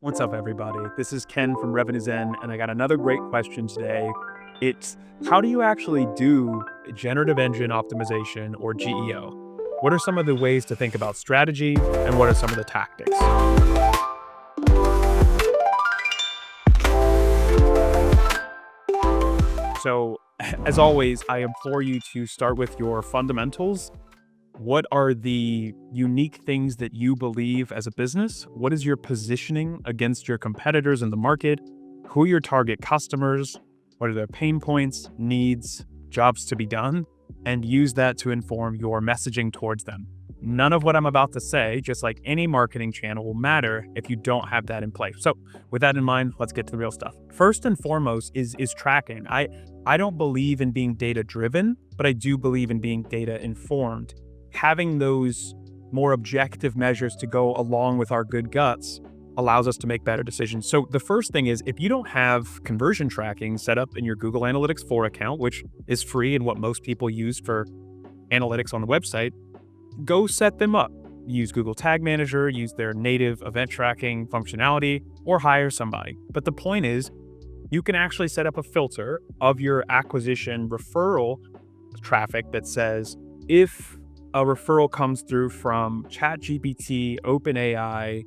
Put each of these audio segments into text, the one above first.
What's up, everybody? This is Ken from Revenue Zen, and I got another great question today. It's how do you actually do generative engine optimization, or GEO? What are some of the ways to think about strategy, and what are some of the tactics? So, as always, I implore you to start with your fundamentals. What are the unique things that you believe as a business? What is your positioning against your competitors in the market? Who are your target customers? What are their pain points, needs, jobs to be done? And use that to inform your messaging towards them. None of what I'm about to say, just like any marketing channel, will matter if you don't have that in place. So with that in mind, let's get to the real stuff. First and foremost is tracking. I don't believe in being data-driven, but I do believe in being data-informed. Having those more objective measures to go along with our good guts allows us to make better decisions. So the first thing is, if you don't have conversion tracking set up in your Google Analytics 4 account, which is free and what most people use for analytics on the website, go set them up. Use Google Tag Manager, use their native event tracking functionality, or hire somebody. But the point is, you can actually set up a filter of your acquisition referral traffic that says, if a referral comes through from ChatGPT, OpenAI,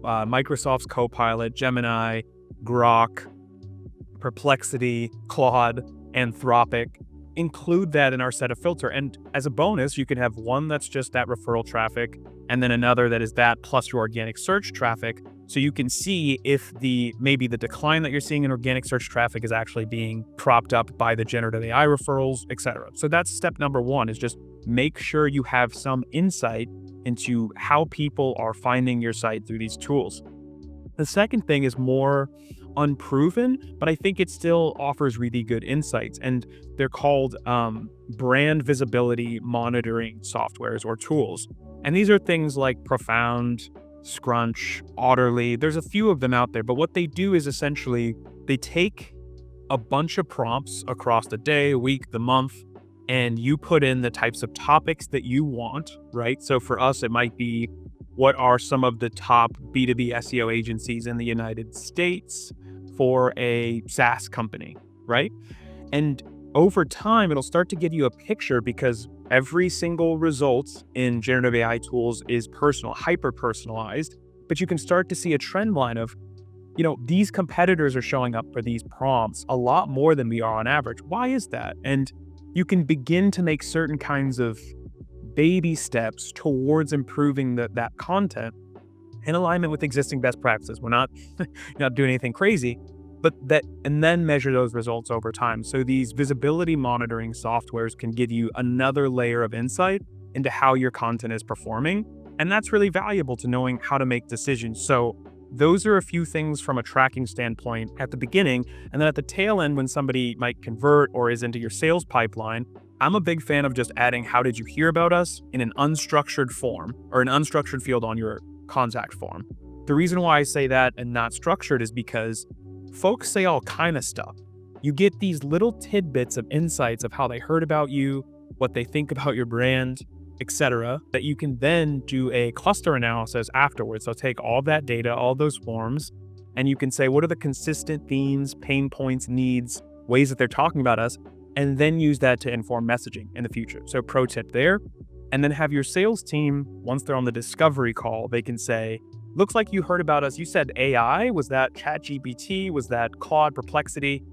Microsoft's Copilot, Gemini, Grok, Perplexity, Claude, Anthropic, include that in our set of filter. And as a bonus, you can have one that's just that referral traffic, and then another that is that plus your organic search traffic. So you can see if maybe the decline that you're seeing in organic search traffic is actually being propped up by the generative AI referrals, etc. So that's step number one, is just make sure you have some insight into how people are finding your site through these tools. The second thing is more unproven, but I think it still offers really good insights, and they're called brand visibility monitoring softwares or tools. And these are things like Profound, Scrunch, Auderly. There's a few of them out there, but what they do is essentially they take a bunch of prompts across the day, week, the month, and you put in the types of topics that you want, right? So for us, it might be, what are some of the top B2B SEO agencies in the United States for a SaaS company, right? And over time, it'll start to give you a picture, because every single result in generative AI tools is personal, hyper-personalized, but you can start to see a trend line of, these competitors are showing up for these prompts a lot more than we are on average. Why is that? And you can begin to make certain kinds of baby steps towards improving that content in alignment with existing best practices. We're not doing anything crazy, and then measure those results over time. So these visibility monitoring softwares can give you another layer of insight into how your content is performing. And that's really valuable to knowing how to make decisions. So those are a few things from a tracking standpoint at the beginning. And then at the tail end, when somebody might convert or is into your sales pipeline, I'm a big fan of just adding how did you hear about us in an unstructured form, or an unstructured field on your contact form. The reason why I say that and not structured is because folks say all kind of stuff. You get these little tidbits of insights of how they heard about you, what they think about your brand, etc., that you can then do a cluster analysis afterwards. So take all that data, all those forms, and you can say, what are the consistent themes, pain points, needs, ways that they're talking about us, and then use that to inform messaging in the future. So pro tip there. And then have your sales team, once they're on the discovery call, they can say, looks like you heard about us. You said AI. Was that ChatGPT? Was that Claude, Perplexity?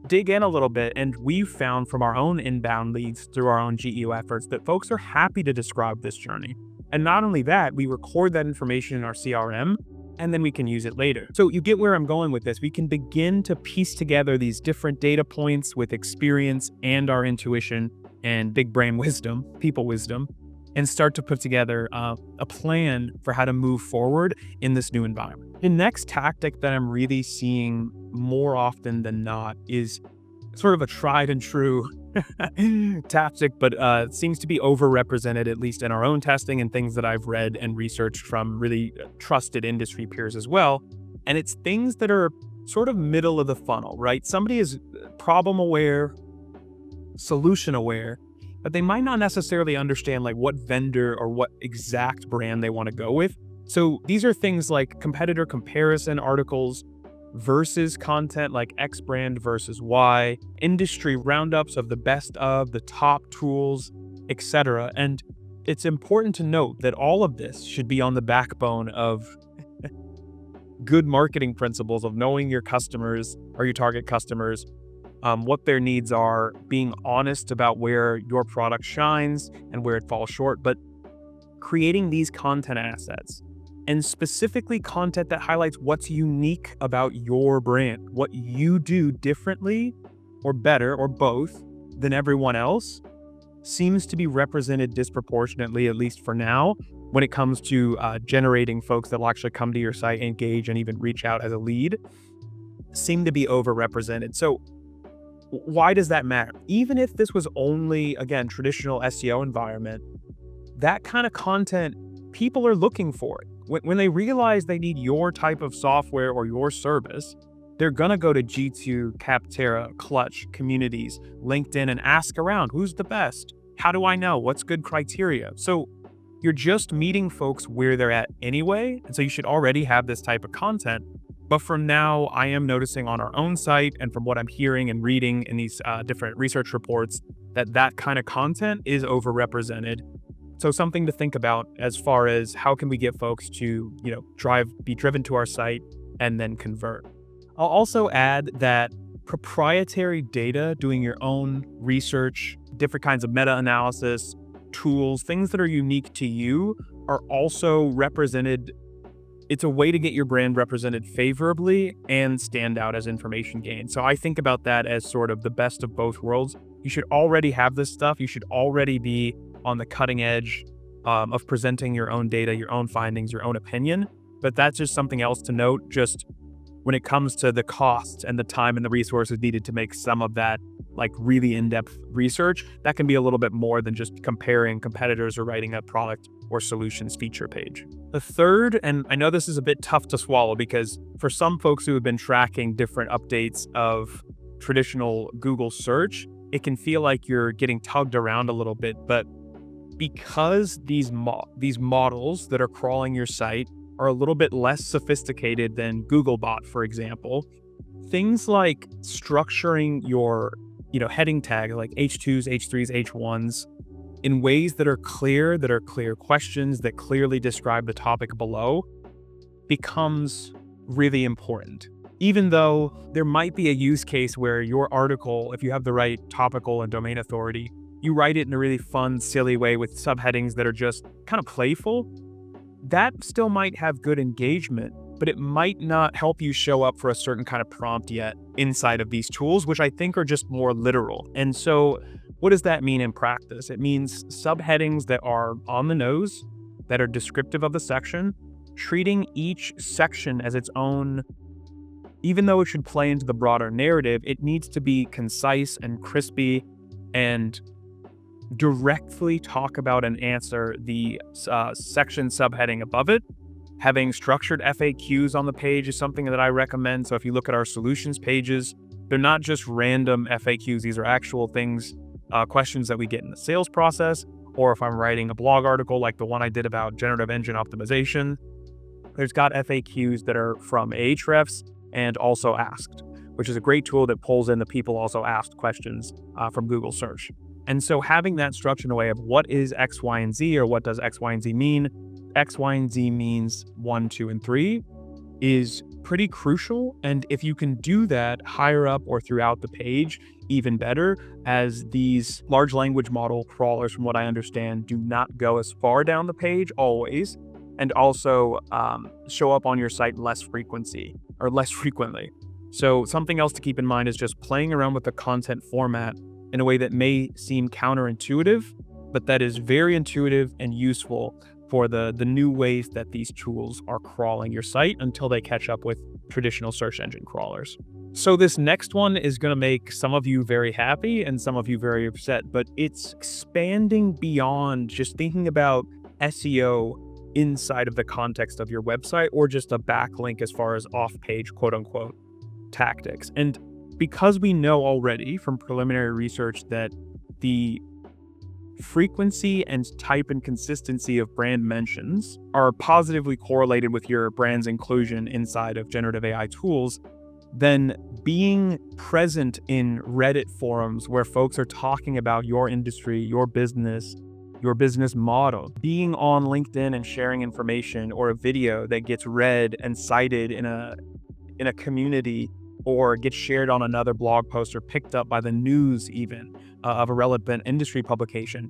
Dig in a little bit. And we've found from our own inbound leads through our own GEO efforts that folks are happy to describe this journey. And not only that, we record that information in our CRM, and then we can use it later. So you get where I'm going with this. We can begin to piece together these different data points with experience and our intuition and big brain wisdom, people wisdom, and start to put together a plan for how to move forward in this new environment. The next tactic that I'm really seeing more often than not is sort of a tried and true tactic, but seems to be overrepresented, at least in our own testing and things that I've read and researched from really trusted industry peers as well. And it's things that are sort of middle of the funnel, right? Somebody is problem aware, solution aware, but they might not necessarily understand like what vendor or what exact brand they want to go with. So these are things like competitor comparison articles versus content like X brand versus Y, industry roundups of the best of the top tools, etc. And it's important to note that all of this should be on the backbone of good marketing principles of knowing your customers or your target customers, what their needs are, being honest about where your product shines and where it falls short, but creating these content assets and specifically content that highlights what's unique about your brand, what you do differently or better or both than everyone else, seems to be represented disproportionately, at least for now, when it comes to generating folks that will actually come to your site, engage, and even reach out as a lead, seem to be overrepresented. So why does that matter? Even if this was only, again, traditional SEO environment, that kind of content, people are looking for it. When they realize they need your type of software or your service, they're going to go to G2, Capterra, Clutch, Communities, LinkedIn, and ask around, who's the best? How do I know? What's good criteria? So you're just meeting folks where they're at anyway, and so you should already have this type of content. But from now, I am noticing on our own site and from what I'm hearing and reading in these different research reports that kind of content is overrepresented. So something to think about as far as how can we get folks to, be driven to our site and then convert. I'll also add that proprietary data, doing your own research, different kinds of meta-analysis, tools, things that are unique to you are also represented. It's a way to get your brand represented favorably and stand out as information gain. So I think about that as sort of the best of both worlds. You should already have this stuff. You should already be on the cutting edge of presenting your own data, your own findings, your own opinion. But that's just something else to note, just when it comes to the costs and the time and the resources needed to make some of that like really in-depth research, that can be a little bit more than just comparing competitors or writing a product or solutions feature page. The third, and I know this is a bit tough to swallow because for some folks who have been tracking different updates of traditional Google search, it can feel like you're getting tugged around a little bit, but because these models that are crawling your site are a little bit less sophisticated than Googlebot, for example, things like structuring your, heading tag like H2s, H3s, H1s in ways that are clear questions that clearly describe the topic below becomes really important. Even though there might be a use case where your article, if you have the right topical and domain authority, you write it in a really fun, silly way with subheadings that are just kind of playful, that still might have good engagement, but it might not help you show up for a certain kind of prompt yet inside of these tools, which I think are just more literal. And so what does that mean in practice? It means subheadings that are on the nose, that are descriptive of the section, treating each section as its own. Even though it should play into the broader narrative, it needs to be concise and crispy and directly talk about and answer the section subheading above it. Having structured FAQs on the page is something that I recommend. So if you look at our solutions pages, they're not just random FAQs. These are actual things, questions that we get in the sales process, or if I'm writing a blog article like the one I did about generative engine optimization, there's got FAQs that are from Ahrefs and also asked, which is a great tool that pulls in the people also asked questions from Google search. And so having that structure in a way of what is X, Y, and Z, or what does X, Y, and Z mean? X, Y, and Z means 1, 2, and 3 is pretty crucial. And if you can do that higher up or throughout the page, even better, as these large language model crawlers, from what I understand, do not go as far down the page always, and also show up on your site less frequently. So something else to keep in mind is just playing around with the content format in a way that may seem counterintuitive, but that is very intuitive and useful for the new ways that these tools are crawling your site until they catch up with traditional search engine crawlers. So this next one is going to make some of you very happy and some of you very upset, but it's expanding beyond just thinking about SEO inside of the context of your website or just a backlink as far as off-page, quote unquote, tactics. And because we know already from preliminary research that the frequency and type and consistency of brand mentions are positively correlated with your brand's inclusion inside of generative AI tools, then being present in Reddit forums where folks are talking about your industry, your business model, being on LinkedIn and sharing information or a video that gets read and cited in a community or gets shared on another blog post or picked up by the news even of a relevant industry publication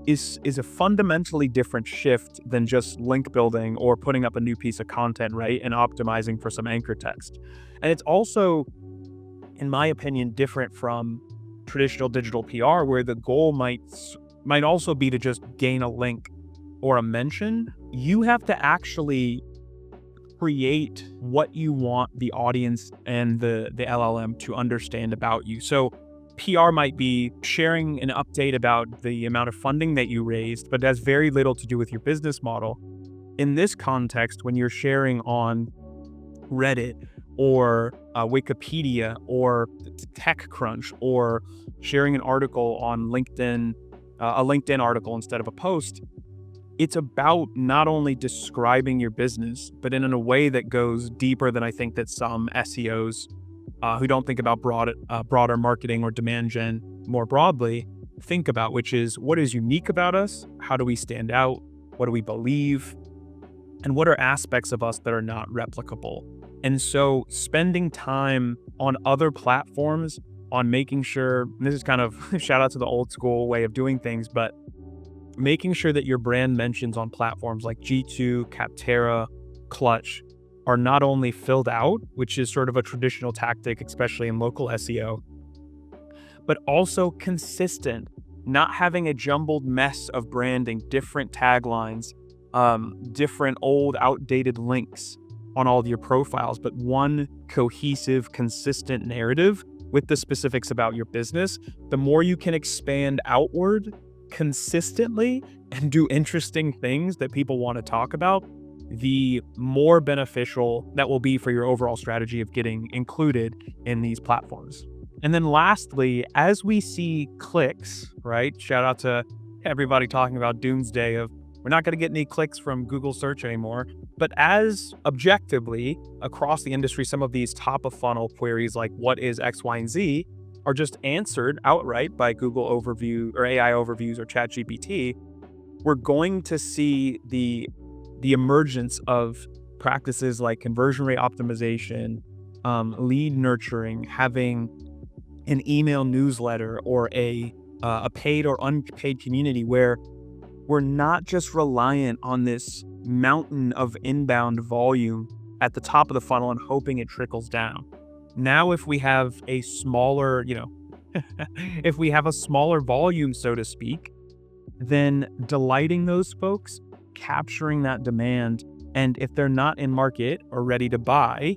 is a fundamentally different shift than just link building or putting up a new piece of content, right, and optimizing for some anchor text. And it's also, in my opinion, different from traditional digital PR, where the goal might also be to just gain a link or a mention. You have to actually create what you want the audience and the LLM to understand about you. So PR might be sharing an update about the amount of funding that you raised, but it has very little to do with your business model. In this context, when you're sharing on Reddit or Wikipedia or TechCrunch or sharing an article on LinkedIn, a LinkedIn article instead of a post, it's about not only describing your business, but in a way that goes deeper than I think that some SEOs who don't think about broader marketing or demand gen more broadly think about, which is what is unique about us? How do we stand out? What do we believe? And what are aspects of us that are not replicable? And so spending time on other platforms on making sure, and this is kind of shout out to the old school way of doing things, but making sure that your brand mentions on platforms like G2, Capterra, Clutch are not only filled out, which is sort of a traditional tactic, especially in local SEO, but also consistent, not having a jumbled mess of branding, different taglines, different old outdated links on all of your profiles, but one cohesive, consistent narrative with the specifics about your business. The more you can expand outward consistently and do interesting things that people want to talk about, the more beneficial that will be for your overall strategy of getting included in these platforms. And then lastly, as we see clicks, right? Shout out to everybody talking about doomsday of we're not going to get any clicks from Google search anymore. But as objectively across the industry, some of these top of funnel queries like what is X, Y, and Z are just answered outright by Google overview or AI overviews or ChatGPT, we're going to see the emergence of practices like conversion rate optimization, lead nurturing, having an email newsletter or a paid or unpaid community where we're not just reliant on this mountain of inbound volume at the top of the funnel and hoping it trickles down. Now, if we have a smaller, if we have a smaller volume, so to speak, then delighting those folks, capturing that demand, and if they're not in market or ready to buy,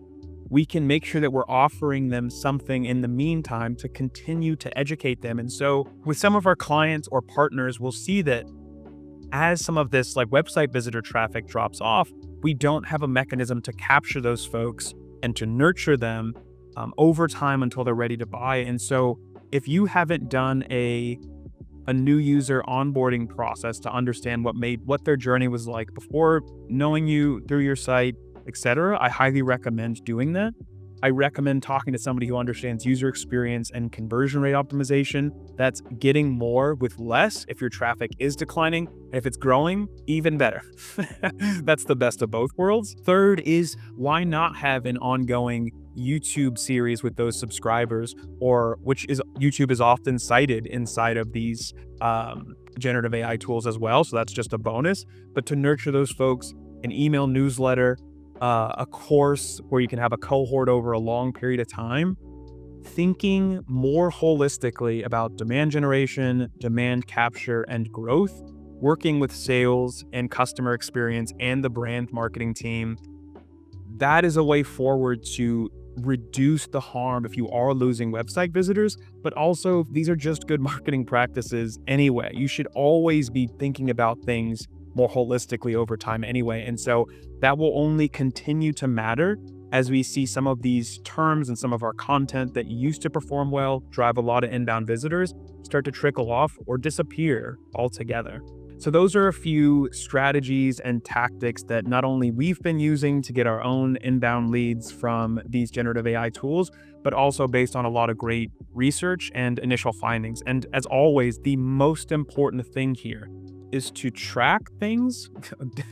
we can make sure that we're offering them something in the meantime to continue to educate them. And so with some of our clients or partners, we'll see that as some of this like website visitor traffic drops off, we don't have a mechanism to capture those folks and to nurture them over time until they're ready to buy. And so if you haven't done a new user onboarding process to understand what their journey was like before knowing you through your site, etc., I highly recommend doing that. I recommend talking to somebody who understands user experience and conversion rate optimization. That's getting more with less if your traffic is declining. And if it's growing, even better. That's the best of both worlds. Third is, why not have an ongoing YouTube series with those subscribers, or YouTube is often cited inside of these generative AI tools as well. So that's just a bonus. But to nurture those folks, an email newsletter, a course where you can have a cohort over a long period of time, thinking more holistically about demand generation, demand capture, and growth, working with sales and customer experience and the brand marketing team. That is a way forward to reduce the harm if you are losing website visitors, but also these are just good marketing practices anyway. You should always be thinking about things more holistically over time anyway. And so that will only continue to matter as we see some of these terms and some of our content that used to perform well, drive a lot of inbound visitors, start to trickle off or disappear altogether. So those are a few strategies and tactics that not only we've been using to get our own inbound leads from these generative AI tools, but also based on a lot of great research and initial findings. And as always, the most important thing here is to track things.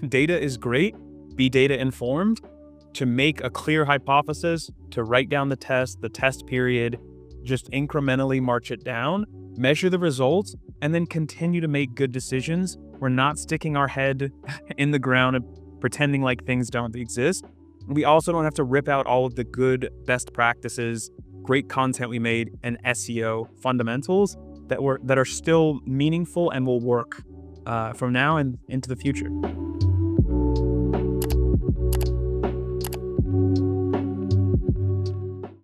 Data is great, be data informed, to make a clear hypothesis, to write down the test period, just incrementally march it down, measure the results, and then continue to make good decisions. We're not sticking our head in the ground and pretending like things don't exist. We also don't have to rip out all of the good best practices, great content we made, and SEO fundamentals that are still meaningful and will work from now and into the future.